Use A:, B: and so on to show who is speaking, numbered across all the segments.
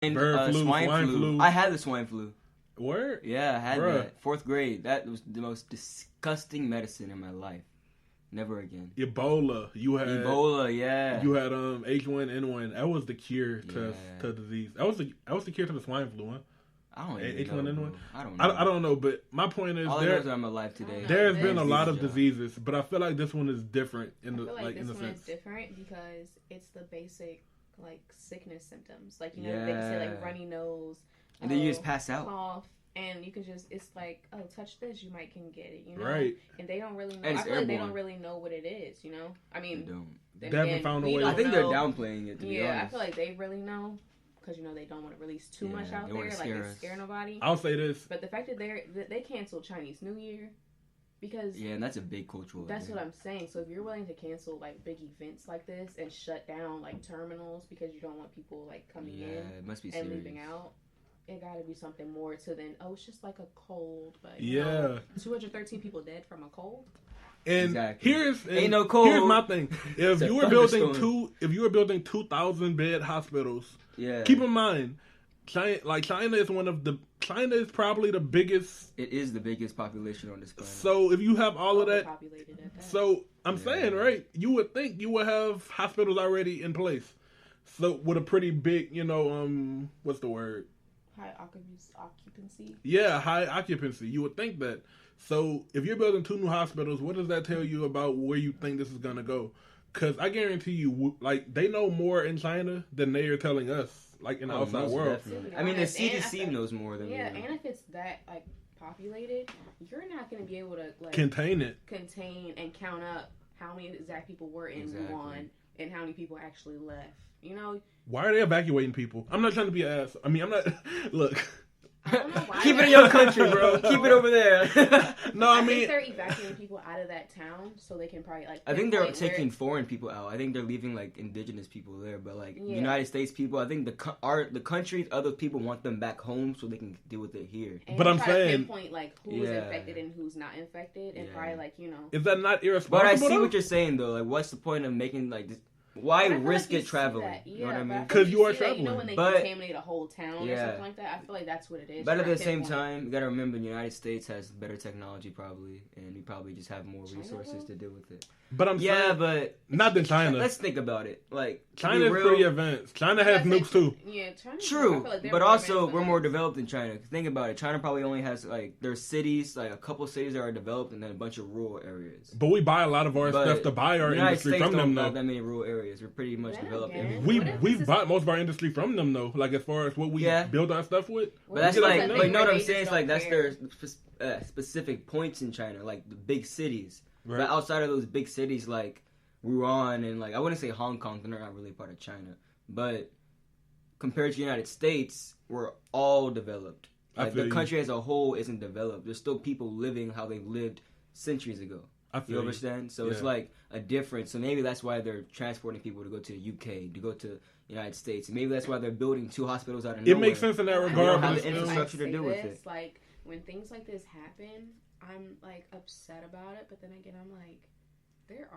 A: Bird flu, swine flu.
B: I had the swine flu.
A: Word?
B: Yeah, I had
A: Bruh.
B: that. 4th grade. That was the most disgusting medicine in my life. Never again.
A: Ebola.
B: Ebola, yeah.
A: You had H1N1. That was the cure to disease. That was the cure to the swine flu, huh?
B: I don't even
A: H1N1.
B: know. I don't know.
A: I don't know, but my point is
B: All I know is that I'm alive today.
A: There's been a lot of diseases, but I feel like this one is different in the
C: I feel
A: in
C: this
A: the
C: one
A: sense.
C: is different because it's the basic like sickness symptoms. Like they can say like runny nose,
B: and then you just pass out.
C: Cough, and you can just it's like touch this, you might can get it,
A: Right.
C: And they don't really know.
B: And
C: I
B: it's
C: feel like they
B: airborne.
C: don't really know what it is, I mean,
B: They don't.
A: They haven't found a way.
B: I think they're downplaying it. To be honest.
C: I feel like they really know. Because they don't want to release too much out there, like they scare nobody.
A: I'll say this,
C: but the fact that they canceled Chinese New Year, because
B: and that's a big cultural.
C: That's what I'm saying. So if you're willing to cancel like big events like this and shut down like terminals because you don't want people like coming in
B: it must be
C: and
B: serious.
C: leaving out, it got to be something more to than it's just like a cold. But 213 people dead from a cold.
A: And here's
B: no cold.
A: Here's my thing: if you were building 2,000 bed hospitals, keep in mind, China is probably the biggest.
B: It is the biggest population on this planet.
A: So if you have all of that, so I'm saying, right? You would think you would have hospitals already in place. So with a pretty big, what's the word?
C: High occupancy.
A: Yeah, high occupancy. You would think that. So if you're building 2 new hospitals, what does that tell you about where you think this is gonna go? Because I guarantee you, like they know more in China than they are telling us, like in the outside world.
B: Definitely. I mean, the CDC knows more than we do.
C: And if it's that like populated, you're not gonna be able to like
A: contain
C: and count up how many exact people were in Wuhan and how many people actually left.
A: Why are they evacuating people? I'm not trying to be an ass. I mean, I'm not. Look.
C: I don't know why.
B: Keep it in your country, bro. Keep it over there.
A: No, I
C: think they're evacuating people out of that town so they can probably like.
B: I think they're taking foreign people out. I think they're leaving like indigenous people there, but like United States people. I think the countries, other people want them back home so they can deal with it here.
C: And
A: but I'm saying,
C: to pinpoint like who's infected and who's not infected, and probably like
A: is that not irresponsible?
B: But I see what you're saying though. Like, what's the point of making like this? Why risk it traveling? You know what I mean?
A: Because you are traveling.
C: When they contaminate a whole town or something like that, I feel like that's what it is.
B: But at the same time, you gotta remember the United States has better technology probably, and we probably just have more resources to deal with it.
A: But I'm saying,
B: but
A: not in China.
B: Let's think about it. Like
A: China is pretty advanced. China has nukes too.
C: Yeah, China.
B: True, but also we're more developed than China. Think about it. China probably only has like there's cities, like a couple cities that are developed, and then a bunch of rural areas.
A: But we buy a lot of our stuff to buy our industry from them.
B: Not that many rural areas. We're pretty much developed.
A: We've bought most of our industry from them though. Like as far as what we build our stuff with.
B: But that's like, but you know what I'm saying? It's like that's their specific points in China, like the big cities. Right. But outside of those big cities, like Wuhan and like I wouldn't say Hong Kong, they're not really part of China. But compared to the United States, we're all developed. Like the country as a whole isn't developed. There's still people living how they lived centuries ago. You understand? So it's like a difference. So maybe that's why they're transporting people to go to the UK, to go to the United States. And maybe that's why they're building 2 hospitals out of nowhere.
A: It makes sense in that regard.
B: They don't have the infrastructure to deal with it.
C: Like when things like this happen, I'm like upset about it, but then again, I'm like, there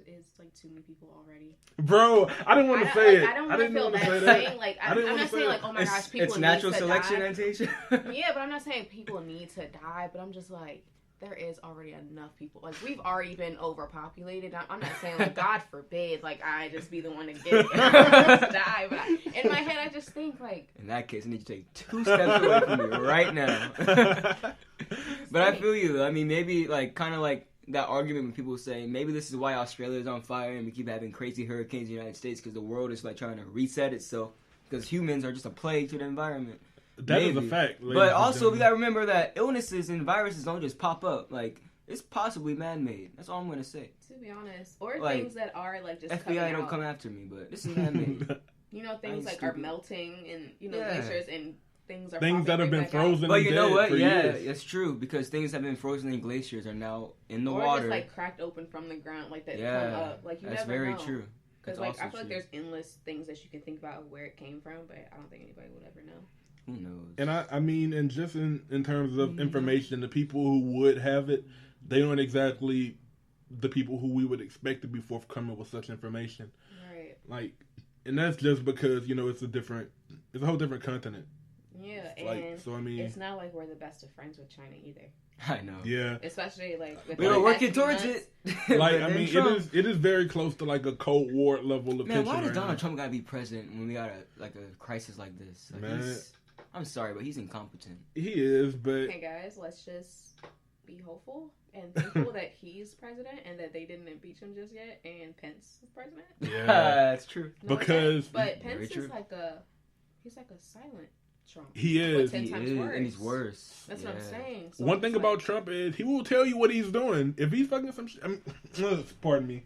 C: is like too many people already.
A: Bro, I didn't want to say it.
C: I don't want to feel bad saying like I'm not saying like, oh my gosh, people
B: it's
C: need
B: natural
C: to
B: selection,
C: die.
B: Anastasia.
C: Yeah, but I'm not saying people need to die, but I'm just like, there is already enough people. Like we've already been overpopulated. I'm not saying like God forbid, like I just be the one to get to die. But in my head, I just think like,
B: in that case, I need to take 2 steps away from you right now. But I feel you. I mean, maybe like kind of like that argument when people say maybe this is why Australia is on fire and we keep having crazy hurricanes in the United States because the world is like trying to reset itself because humans are just a plague to the environment.
A: That is a fact.
B: But also, we gotta remember that illnesses and viruses don't just pop up. Like, it's possibly man-made. That's all I'm gonna say.
C: To be honest, or like, things that are like just
B: FBI don't come after me, but this is man-made.
C: Things like are melting and glaciers and things
A: that have been frozen.
B: But you know what? Yeah,
A: years.
B: it's true because things that have been frozen in glaciers are now in the
C: or
B: water.
C: just like cracked open from the ground, like that.
B: Yeah,
C: come up. Like you
B: that's
C: never
B: very
C: know.
B: true.
C: Because like I feel like there's endless things that you can think about where it came from, but I don't think anybody would ever know.
B: Who knows?
A: And I mean, and just in terms of information, the people who would have it, they aren't exactly the people who we would expect to be forthcoming with such information.
C: Right.
A: Like, And that's just because, it's a whole different continent.
C: Yeah,
A: So I mean,
C: it's not like we're the best of friends with China either.
B: I know.
A: Yeah.
C: Especially with
B: we were working towards it.
A: Like, I mean, it is very close to like a Cold War level of tension.
B: Man, why does Donald Trump gotta be president when we got a crisis like this? Like,
A: Man,
B: I'm sorry, but he's incompetent.
A: He is, but
C: hey guys, let's just be hopeful and thankful that he's president and that they didn't impeach him just yet, and Pence is president.
A: Yeah,
B: that's true.
C: No,
A: because
C: but Pence is he's like a silent Trump.
A: He is.
C: But 10 times worse.
B: And he's worse.
C: That's what I'm saying. So
A: one thing about Trump is he will tell you what he's doing. If he's fucking some shit, pardon me.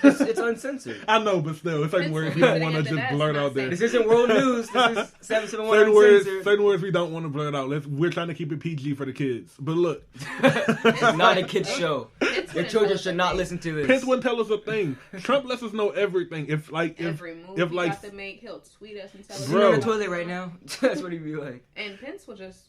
B: It's uncensored.
A: I know, but still, it's certain words we don't want to just blurt out there.
B: This isn't world news. This is 771
A: certain words we don't want to blurt out. We're trying to keep it PG for the kids. But look,
B: it's not a kids show. Your children should not listen to this.
A: Pence wouldn't tell us a thing. Trump lets us know everything.
C: Every move he got to make, he'll tweet us and tell us.
B: He's on the toilet right now. That's what he'd be like.
C: And Pence will just.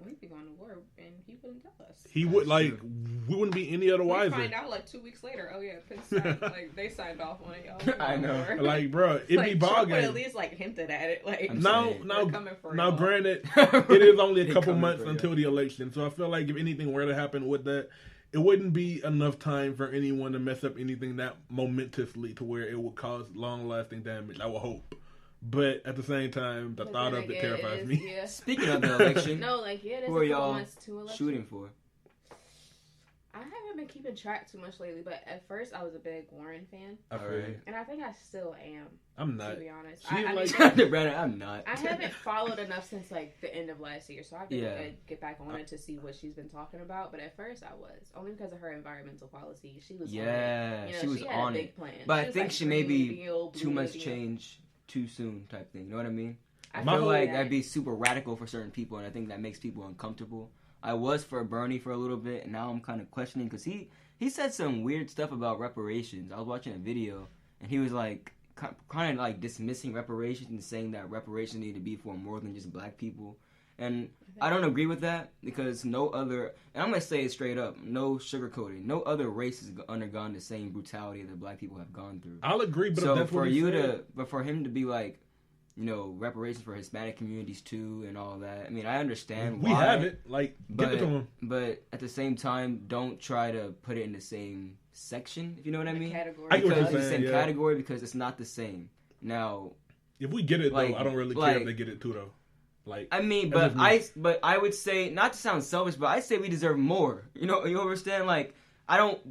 C: We'd be going to war, and he wouldn't tell us.
A: He would we wouldn't be any other wiser.
C: We find out like 2 weeks later. Oh yeah, Pence signed, they signed off on it. Y'all.
B: I know.
A: Like, bro, it'd be ball game.
C: At least hinted at it. Like
A: now,
C: y'all.
A: Granted, it is only a couple months until the election, so I feel like if anything were to happen with that, it wouldn't be enough time for anyone to mess up anything that momentously to where it would cause long-lasting damage. I would hope. But at the same time, the thought of it terrifies me.
C: Yeah.
B: Speaking of the election,
C: who
B: are y'all shooting for?
C: I haven't been keeping track too much lately, but at first I was a big Warren fan.
A: Right.
C: And I think I still am.
A: I'm not.
C: To be honest.
B: I'm not.
C: I haven't followed enough since the end of last year, so I have to get back on it to see what she's been talking about. But at first I was. Only because of her environmental policy. She was on it.
B: She was
C: had
B: on
C: a big
B: it.
C: Plan.
B: But I think she may be too much change too soon type thing. You know what I mean? I feel like that'd be super radical for certain people, and I think that makes people uncomfortable. I was for Bernie for a little bit, and now I'm kind of questioning because he said some weird stuff about reparations. I was watching a video, and he was kind of dismissing reparations and saying that reparations need to be for more than just black people. And I don't agree with that because no other, and I'm going to say it straight up, no sugarcoating, no other race has undergone the same brutality that black people have gone through.
A: I'll agree, but
B: so
A: that's
B: for but for him to be like, reparations for Hispanic communities too and all that. I mean, I understand why.
A: We have it. Give it to him.
B: But at the same time, don't try to put it in the same section, if you know what I mean.
C: Category.
A: I get what you're saying,
B: the same category because it's not the same. Now,
A: if we get it though, I don't really care if they get it too though.
B: I mean, but I would say, not to sound selfish, but I say we deserve more. You understand?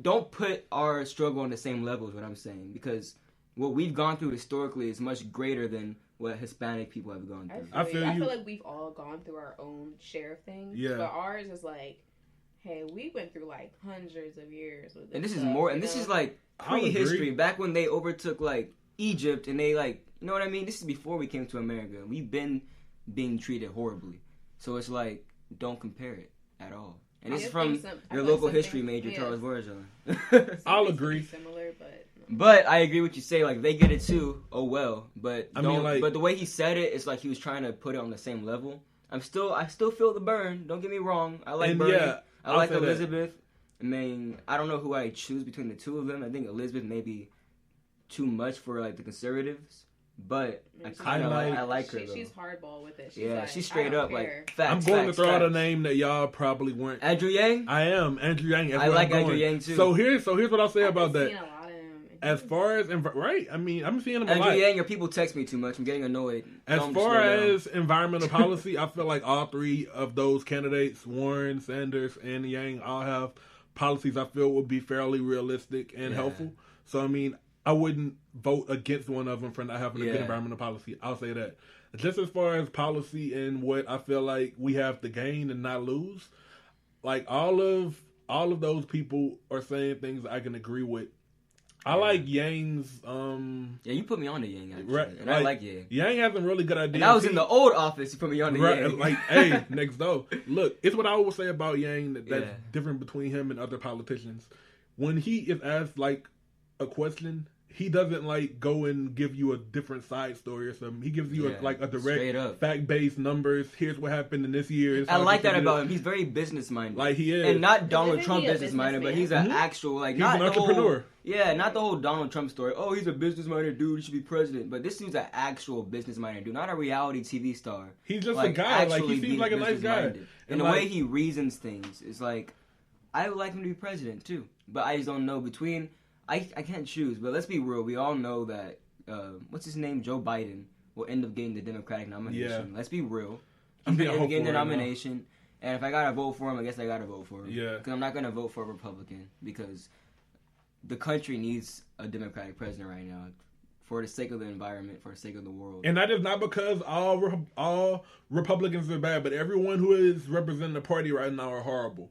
B: Don't put our struggle on the same level is what I'm saying, because what we've gone through historically is much greater than what Hispanic people have gone through.
C: I feel like we've all gone through our own share of things. Yeah. But ours is hey, we went through hundreds of years with this.
B: And this is more, and this is pre-history, back when they overtook Egypt, and they you know what I mean? This is before we came to America. We've been being treated horribly. So it's don't compare it at all. And this is from your local history major, Charles Borgeon.
A: I'll agree.
C: Similar,
B: but I agree with what you say. They get it too. Oh well. But but the way he said it, it's he was trying to put it on the same level. I still feel the burn. Don't get me wrong. I like Bernie. Yeah, I like Elizabeth. I mean, I don't know who I choose between the two of them. I think Elizabeth may be too much for the conservatives. But I like her.
C: She's hardball with it.
B: She's straight up facts.
A: I'm going to throw out a name that y'all probably weren't.
B: Andrew Yang.
A: I am Andrew Yang.
B: I like Andrew Yang too.
A: So here's what I'll say about that.
C: A lot of him.
A: As far as right, I mean, I'm seeing him a lot.
B: Andrew Yang, your people text me too much. I'm getting annoyed.
A: As far as environmental policy, I feel like all three of those candidates, Warren, Sanders, and Yang, all have policies I feel would be fairly realistic and helpful. So I mean, I wouldn't vote against one of them for not having a good environmental policy. I'll say that. Just as far as policy and what I feel like we have to gain and not lose, all of those people are saying things I can agree with. I like Yang's.
B: You put me on to Yang, actually. Right, and I like Yang.
A: Yang has some really good ideas.
B: And I was in the old office. You put me on to Yang.
A: Hey, next door. Look, it's what I always say about Yang that's different between him and other politicians. When he is asked a question, he doesn't like go and give you a different side story or something. He gives you a direct, fact-based numbers. Here's what happened in this year.
B: I like that about him. He's very business-minded.
A: Like he is,
B: and not Donald Trump business-minded, but he's an actual
A: he's not an entrepreneur.
B: Not the whole Donald Trump story. Oh, he's a business-minded dude. He should be president. But this dude's an actual business-minded dude, not a reality TV star.
A: He's just a guy. Like he seems like a nice guy.
B: And the way he reasons things is like, I would like him to be president too. But I just don't know between. I can't choose, but let's be real. We all know that, what's his name? Joe Biden will end up getting the Democratic nomination. Yeah. Let's be real. He's going to end up getting the nomination. And if I got to vote for him, I guess I got to vote for him.
A: Yeah.
B: Because I'm not going to vote for a Republican because the country needs a Democratic president right now for the sake of the environment, for the sake of the world.
A: And that is not because all Republicans are bad, but everyone who is representing the party right now are horrible.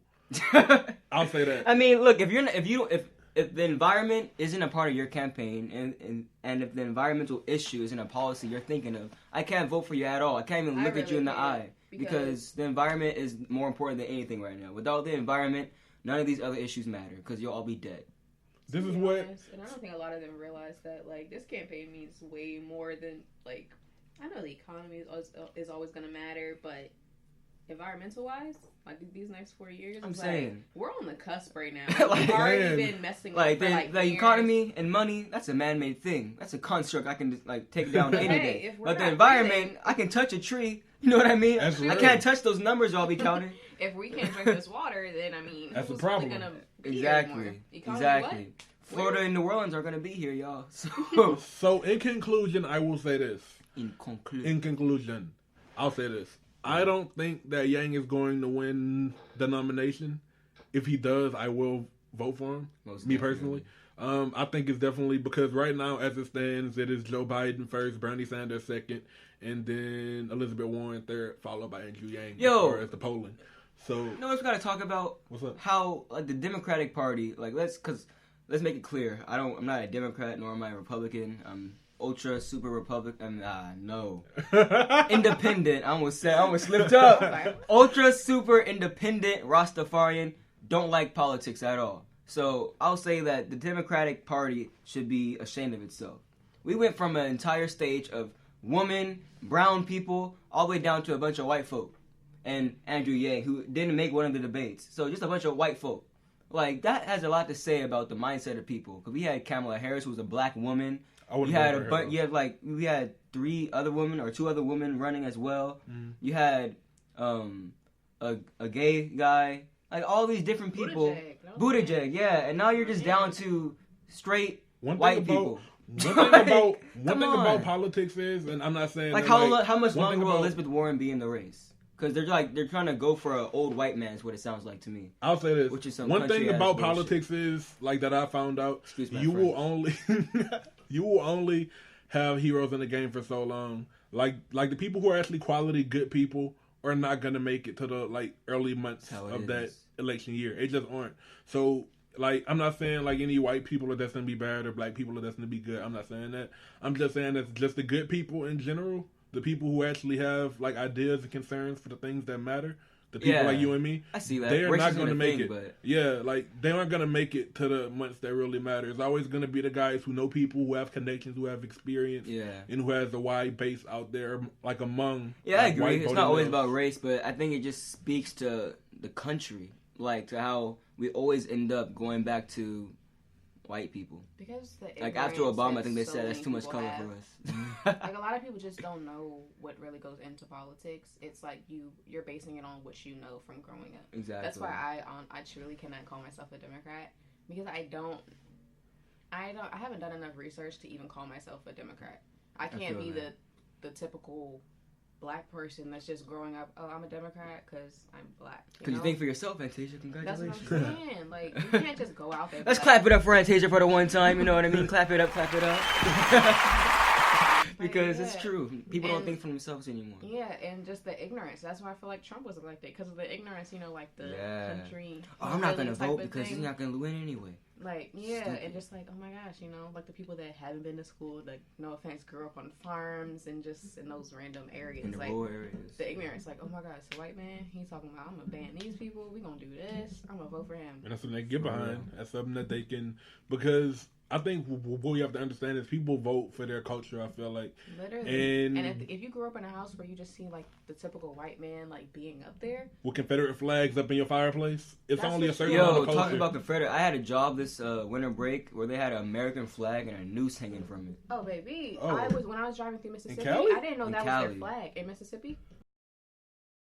A: I'll say that.
B: I mean, look, if the environment isn't a part of your campaign and if the environmental issue isn't a policy you're thinking of, I can't vote for you at all. I can't even look at you in the eye because the environment is more important than anything right now. Without the environment, none of these other issues matter because you'll all be dead.
A: This is what...
C: And I don't think a lot of them realize that, like, this campaign means way more than, like, I know the economy is always going to matter, but environmental-wise, like, these next 4 years,
B: I'm saying,
C: we're on the cusp right now. We've already been messing up for,
B: the economy and money, that's a man-made thing. That's a construct I can, take down any day. But the environment, I can touch a tree. You know what I mean? I can't touch those numbers I'll be counting.
C: If we can't drink this water, then, I mean,
A: that's a problem.
C: Really gonna
B: Exactly. Florida and New Orleans are going to be here, y'all.
A: So, in conclusion, I will say this.
B: In
A: conclusion, I'll say this. I don't think that Yang is going to win the nomination. If he does, I will vote for him. Me personally. I think it's definitely because right now, as it stands, it is Joe Biden first, Bernie Sanders second, and then Elizabeth Warren third, followed by Andrew Yang as far as the polling. So,
B: you know what we got to talk about?
A: What's up?
B: How the Democratic Party, let's make it clear. I'm not a Democrat nor am I a Republican. I'm ultra super Republican. No. Independent. I almost slipped up. Ultra super independent Rastafarian. Don't like politics at all. So I'll say that the Democratic Party should be ashamed of itself. We went from an entire stage of women, brown people, all the way down to a bunch of white folk. And Andrew Yang, who didn't make one of the debates. So just a bunch of white folk. Like, that has a lot to say about the mindset of people. Because we had Kamala Harris, who was a black woman. We had 3 other women or 2 other women running as well. Mm. You had a gay guy. Like, all these different people. Buttigieg, yeah. And now you're just down to straight white people.
A: One thing about politics is, and I'm not saying...
B: how much longer will Elizabeth Warren be in the race? Because they're trying to go for an old white man is what it sounds like to me.
A: I'll say this. Which is one thing about politics is, that I found out, you will only have heroes in the game for so long. Like the people who are actually quality good people are not going to make it to the early months of that election year. It just aren't. So I'm not saying any white people are destined to be bad or black people are destined to be good. I'm not saying that. I'm just saying that just the good people in general. The people who actually have ideas and concerns for the things that matter, the people like you and me,
B: I see that.
A: They are not going to make it. But... Yeah, they aren't going to make it to the months that really matter. It's always going to be the guys who know people, who have connections, who have experience, and who has a wide base out there, among.
B: Yeah, I agree. It's not always about race, but I think it just speaks to the country, to how we always end up going back to white people.
C: Because
B: after Obama, I think they said that's too much color for us.
C: A lot of people just don't know what really goes into politics. It's you're basing it on what you know from growing up.
B: Exactly.
C: That's why I truly cannot call myself a Democrat because I haven't done enough research to even call myself a Democrat. I can't be the typical black person that's just growing up, I'm a Democrat because I'm black.
B: Because you think for yourself, Antasia, congratulations.
C: That's what I'm saying. You can't just go out there.
B: Let's clap it up for Antasia for the one time, you know what I mean? Clap it up. Because it's true. People don't think for themselves anymore.
C: Yeah, and just the ignorance. That's why I feel like Trump was elected, because of the ignorance, the country.
B: I'm not going to vote because he's not going to win anyway.
C: Stupid. And just oh my gosh, the people that haven't been to school, no offense, grew up on farms and just in those random areas.
B: In the rural areas.
C: The ignorance, oh my gosh, it's a white man, he's talking about, I'm going to ban these people, we going to do this, I'm going to vote for him.
A: And that's something they get behind. That's something that they can, because I think what we have to understand is people vote for their culture. I feel like
C: literally, and if you grew up in a house where you just see like the typical white man like being up there
A: with Confederate flags up in your fireplace, it's only a certain amount of culture.
B: Talking about Confederate, I had a job this winter break where they had an American flag and a noose hanging from it.
C: Oh baby, when I was driving through Mississippi,
A: Cali?
C: I didn't know that was their flag in Mississippi.